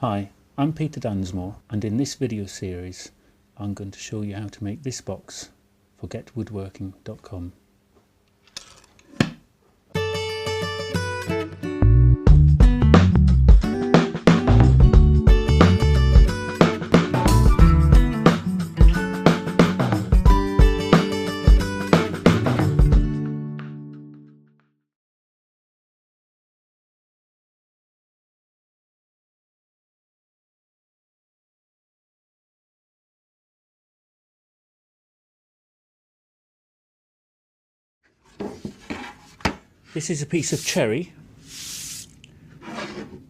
Hi, I'm Peter Dunsmore, and in this video series I'm going to show you how to make this box for getwoodworking.com. This is a piece of cherry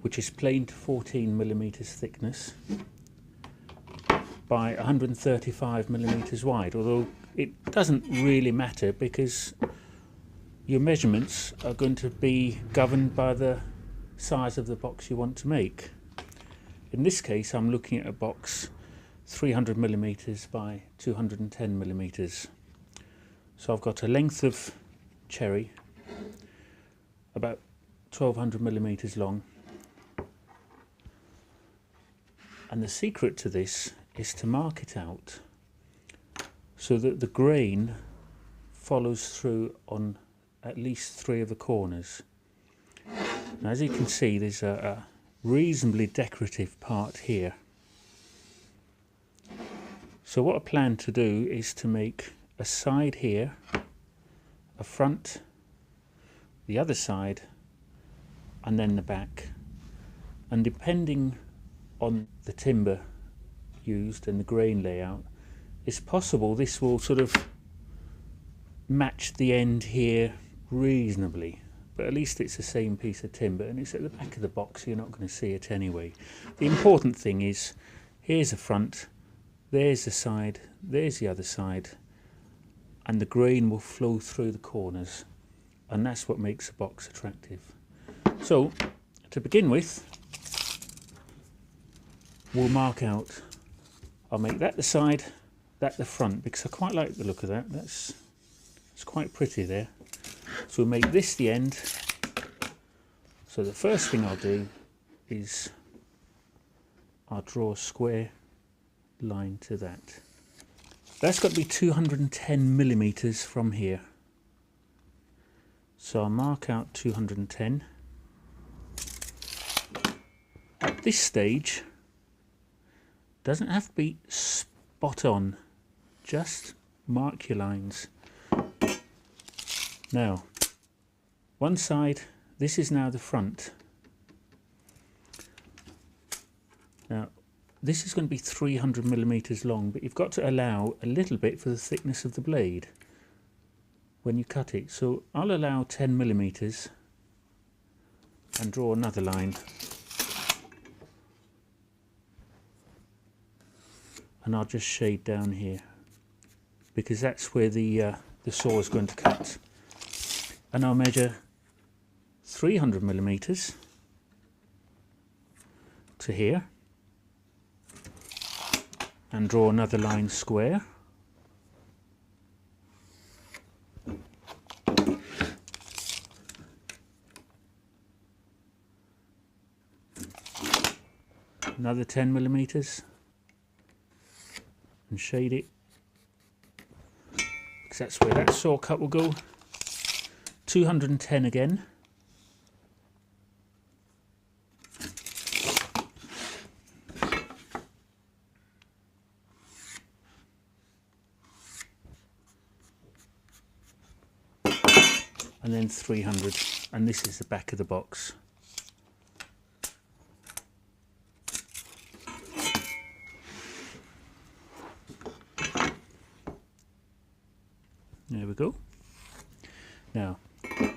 which is plain to 14mm thickness by 135mm wide, although it doesn't really matter because your measurements are going to be governed by the size of the box you want to make. In this case I'm looking at a box 300mm by 210mm. So I've got a length of cherry about 1200mm long, and the secret to this is to mark it out so that the grain follows through on at least 3 of the corners. Now, as you can see, there's a reasonably decorative part here. So what I plan to do is to make a side here, a front, the other side, and then the back. And depending on the timber used and the grain layout, it's possible this will sort of match the end here reasonably, but at least it's the same piece of timber and it's at the back of the box, so you're not going to see it anyway. The important thing is, here's the front, there's the side, there's the other side, and the grain will flow through the corners, and that's what makes a box attractive. So to begin with, we'll mark out, I'll make that the side, that the front, because I quite like the look of that. It's quite pretty there. So we'll make this the end. So the first thing I'll do is I'll draw a square line to that. That's got to be 210mm from here. So I'll mark out 210. At this stage, doesn't have to be spot on, just mark your lines. Now, one side, this is now the front. Now, this is going to be 300mm long, but you've got to allow a little bit for the thickness of the blade when you cut it. So I'll allow 10mm and draw another line. And I'll just shade down here because that's where the saw is going to cut. And I'll measure 300mm to here and draw another line square. Another 10mm and shade it because that's where that saw cut will go. 210 again. And then 300, and this is the back of the box. There we go. Now, it's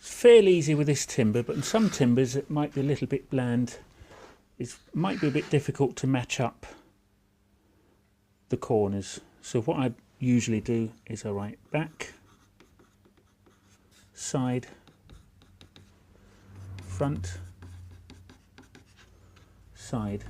fairly easy with this timber, but in some timbers it might be a little bit bland. It might be a bit difficult to match up the corners. So what I usually do is I write back, side, front, side.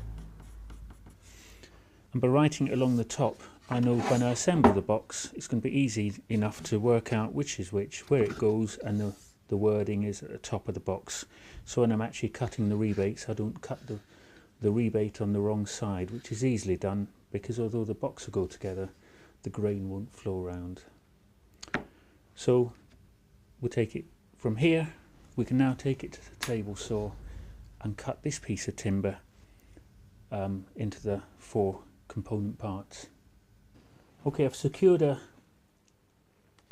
And by writing it along the top, I know when I assemble the box it's going to be easy enough to work out which is which, where it goes, and the wording is at the top of the box. So when I'm actually cutting the rebates, I don't cut the rebate on the wrong side, which is easily done because although the box will go together, the grain won't flow around. So we'll take it from here. We can now take it to the table saw and cut this piece of timber into the 4 component parts. Okay, I've secured a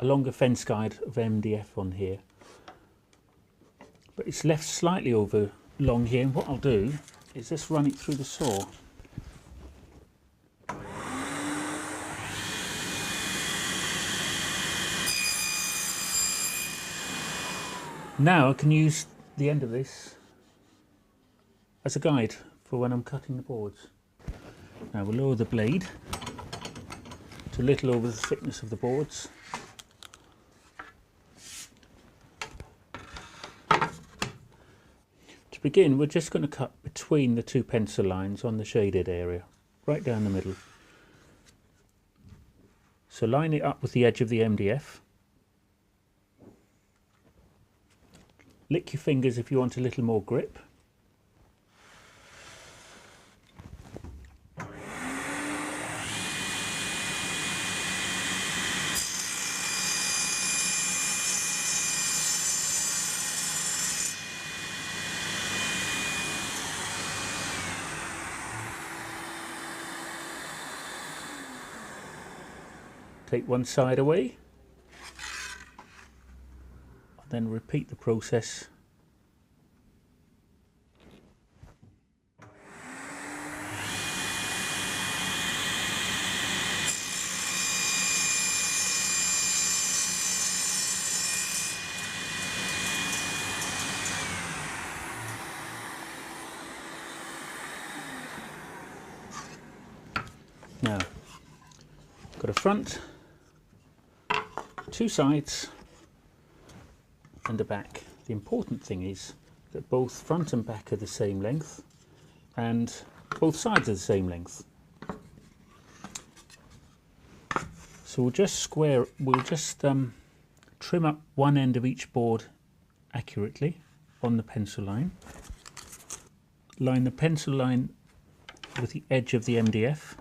longer fence guide of MDF on here, but it's left slightly over long here, and what I'll do is just run it through the saw. Now I can use the end of this as a guide for when I'm cutting the boards. Now we'll lower the blade to a little over the thickness of the boards. To begin, we're just going to cut between the 2 pencil lines on the shaded area, right down the middle. So line it up with the edge of the MDF. Lick your fingers if you want a little more grip. Take one side away, and then repeat the process. Now, got a front, 2 sides and a back. The important thing is that both front and back are the same length and both sides are the same length. So we'll just trim up one end of each board accurately on the pencil line. Line the pencil line with the edge of the MDF.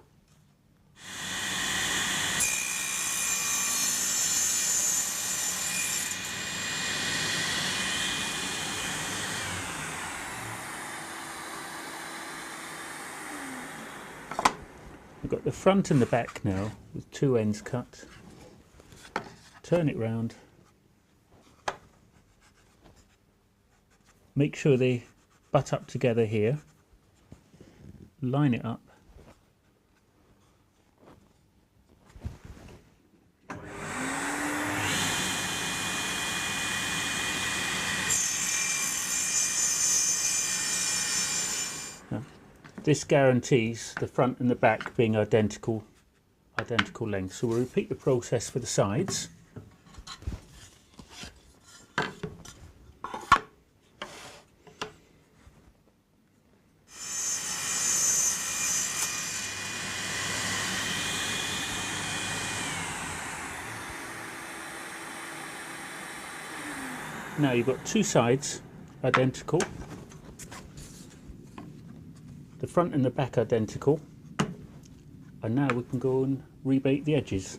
We've got the front and the back now with 2 ends cut. Turn it round. Make sure they butt up together here. Line it up. This guarantees the front and the back being identical length. So we'll repeat the process for the sides. Now you've got 2 sides identical. The front and the back identical, and now we can go and rebate the edges.